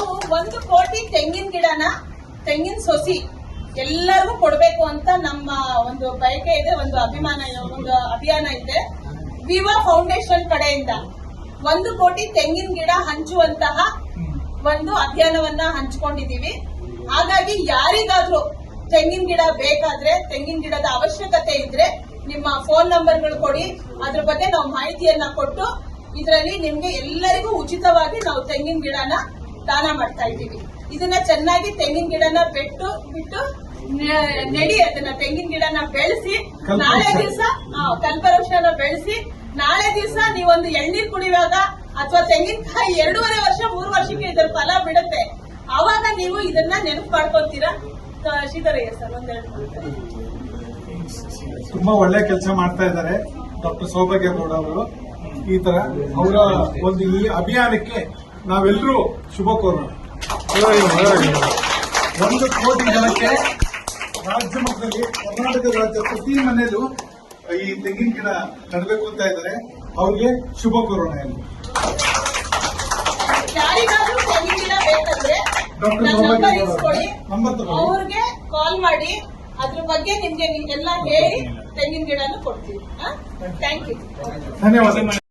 ನಾವು 1 ಕೋಟಿ ತೆಂಗಿನ ಗಿಡನ ತೆಂಗಿನ ಸೊಸಿ ಎಲ್ಲರಿಗೂ ಕೊಡ್ಬೇಕು ಅಂತ ನಮ್ಮ ಒಂದು ಬಯಕೆ ಇದೆ, ಒಂದು ಅಭಿಯಾನ ಇದೆ. ವಿವಾ ಫೌಂಡೇಶನ್ ಕಡೆಯಿಂದ 1 ಕೋಟಿ ತೆಂಗಿನ ಗಿಡ ಹಂಚುವಂತಹ ಒಂದು ಅಭಿಯಾನವನ್ನ ಹಂಚಿಕೊಂಡಿದೀವಿ. ಹಾಗಾಗಿ ಯಾರಿಗಾದ್ರೂ ತೆಂಗಿನ ಗಿಡ ಬೇಕಾದ್ರೆ, ತೆಂಗಿನ ಗಿಡದ ಅವಶ್ಯಕತೆ ಇದ್ರೆ ನಿಮ್ಮ ಫೋನ್ ನಂಬರ್ಗಳು ಕೊಡಿ. ಅದ್ರ ಬಗ್ಗೆ ನಾವು ಮಾಹಿತಿಯನ್ನ ಕೊಟ್ಟು ಇದರಲ್ಲಿ ನಿಮ್ಗೆ ಎಲ್ಲರಿಗೂ ಉಚಿತವಾಗಿ ನಾವು ತೆಂಗಿನ ಗಿಡನ ದಾನ ಮಾಡ್ತಾ ಇದ್ದೀವಿ. ಇದನ್ನ ಚೆನ್ನಾಗಿ ತೆಂಗಿನ ಗಿಡನ ಬಿಟ್ಟು ನೆಡಿ, ಅದನ್ನ ತೆಂಗಿನ ಗಿಡನ ಬೆಳೆಸಿ ನಾಳೆ ದಿವಸ ಕಲ್ಪವೃಕ್ಷನ ಬೆಳೆಸಿ ನಾಳೆ ದಿವಸ ನೀವೊಂದು ಎಳ್ನೀರ್ ಕುಡಿಯುವಾಗ ಅಥವಾ ತೆಂಗಿನಕಾಯಿ 2.5 ವರ್ಷ 3 ವರ್ಷಕ್ಕೆ ಇದರ ಫಲ ಬಿಡುತ್ತೆ. ಆವಾಗ ನೀವು ಇದನ್ನ ನೆನಪು ಮಾಡ್ಕೊತೀರಾ. ಶ್ರೀಧರಯ್ಯ ಸರ್ ಒಂದೆರಡು ತುಂಬಾ ಒಳ್ಳೆ ಕೆಲಸ ಮಾಡ್ತಾ ಇದ್ದಾರೆ ಡಾಕ್ಟರ್ ಸೌಭಾಗ್ಯ ಗೌಡ ಅವರು. ಈ ತರ ಅವರ ಒಂದು ಈ ಅಭಿಯಾನಕ್ಕೆ ನಾವೆಲ್ಲರೂ ಶುಭ ಕೋರೋಣ. 1 ಕೋಟಿ ಜನಕ್ಕೆ ರಾಜ್ಯ ಮಟ್ಟದಲ್ಲಿ ಕರ್ನಾಟಕ ರಾಜ್ಯ ಪ್ರತಿ ಮನೆಯಲ್ಲೂ ಈ ತೆಂಗಿನ ಗಿಡ ನಡಬೇಕು ಅಂತ ಇದ್ದಾರೆ. ಅವ್ರಿಗೆ ಶುಭ ಕೋರೋಣ. ಯಾರಿಗಾದ್ರೂ ತೆಂಗಿನ ಗಿಡ ಬೇಕಂದ್ರೆ ಅವ್ರಿಗೆ ಕಾಲ್ ಮಾಡಿ, ಅದ್ರ ಬಗ್ಗೆ ನಿಮ್ಗೆ ಎಲ್ಲ ಹೇಳಿ ತೆಂಗಿನ ಗಿಡನು ಕೊಡ್ತೀವಿ. ಥ್ಯಾಂಕ್ ಯು, ಧನ್ಯವಾದ.